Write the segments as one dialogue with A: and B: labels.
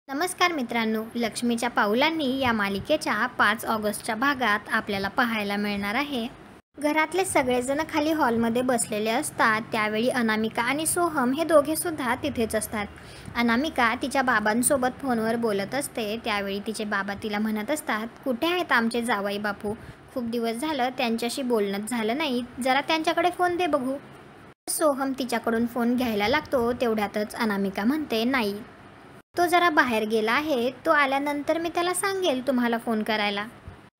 A: नमस्कार मित्रांनो, लक्ष्मीच्या पाऊलांनी या मालिकेच्या 5 ऑगस्टच्या भागात आपल्याला पाहायला मिळणार आहे. घरातले सगळेजण खाली हॉलमध्ये बसलेले असतात. त्यावेळी अनामिका आणि सोहम हे दोघे सुद्धा तिथेच असतात. अनामिका तिच्या बाबांसोबत फोनवर बोलत असते. त्यावेळी तिचे बाबा तिला म्हणत असतात, कुठे आहेत आमचे जावई बापू? खूप दिवस झालं त्यांच्याशी बोलणंच झालं नाही, जरा त्यांच्याकडे फोन दे बघू. सोहम तिच्याकडून फोन घ्यायला लागतो. तेवढ्यातच अनामिका म्हणते, नाही, तो जरा बाहेर गेला आहे, तो आल्यानंतर मी त्याला सांगेल तुम्हाला फोन करायला.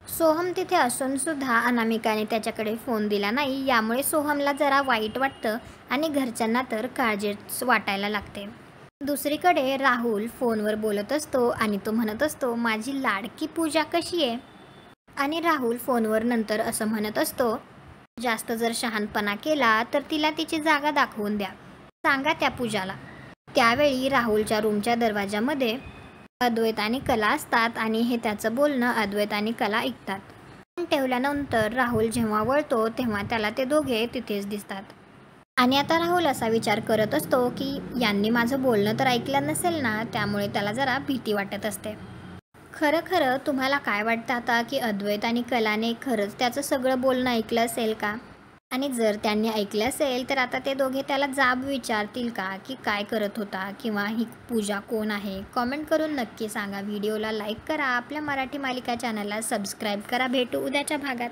A: सोहम तिथे असून सुद्धा अनामिकाने त्याच्याकडे फोन दिला नाही. यामुळे सोहमला जरा वाईट वाटतं आणि घरच्यांना तर काळजीच वाटायला लागते. दुसरीकडे राहुल फोनवर बोलत असतो आणि तो म्हणत असतो, माझी लाडकी पूजा कशी आहे? आणि राहुल फोनवर नंतर असं म्हणत असतो, जास्त जर शहाणपणा केला तर तिला तिची जागा दाखवून द्या, सांगा त्या पूजाला. त्यावेळी राहुलच्या रूमच्या दरवाजामध्ये अद्वैत आणि कला असतात आणि हे त्याचं बोलणं अद्वैत आणि कला ऐकतात. फोन ठेवल्यानंतर राहुल जेव्हा वळतो तेव्हा त्याला ते दोघे तिथेच दिसतात. आणि आता राहुल असा विचार करत असतो की यांनी माझं बोलणं तर ऐकलं नसेल ना, त्यामुळे त्याला जरा भीती वाटत असते. खरं तुम्हाला काय वाटतं आता की अद्वैत आणि कलाने खरंच त्याचं सगळं बोलणं ऐकलं असेल का? आणि जर त्यांनी ऐकलं असेल तर आता ते दोघे त्याला जाब विचारतील का की काय करत होता किंवा ही पूजा कोण आहे? कॉमेंट करून नक्की सांगा. व्हिडिओला लाईक करा, आपल्या मराठी मालिका चॅनलला सबस्क्राईब करा. भेटू उद्याच्या भागात.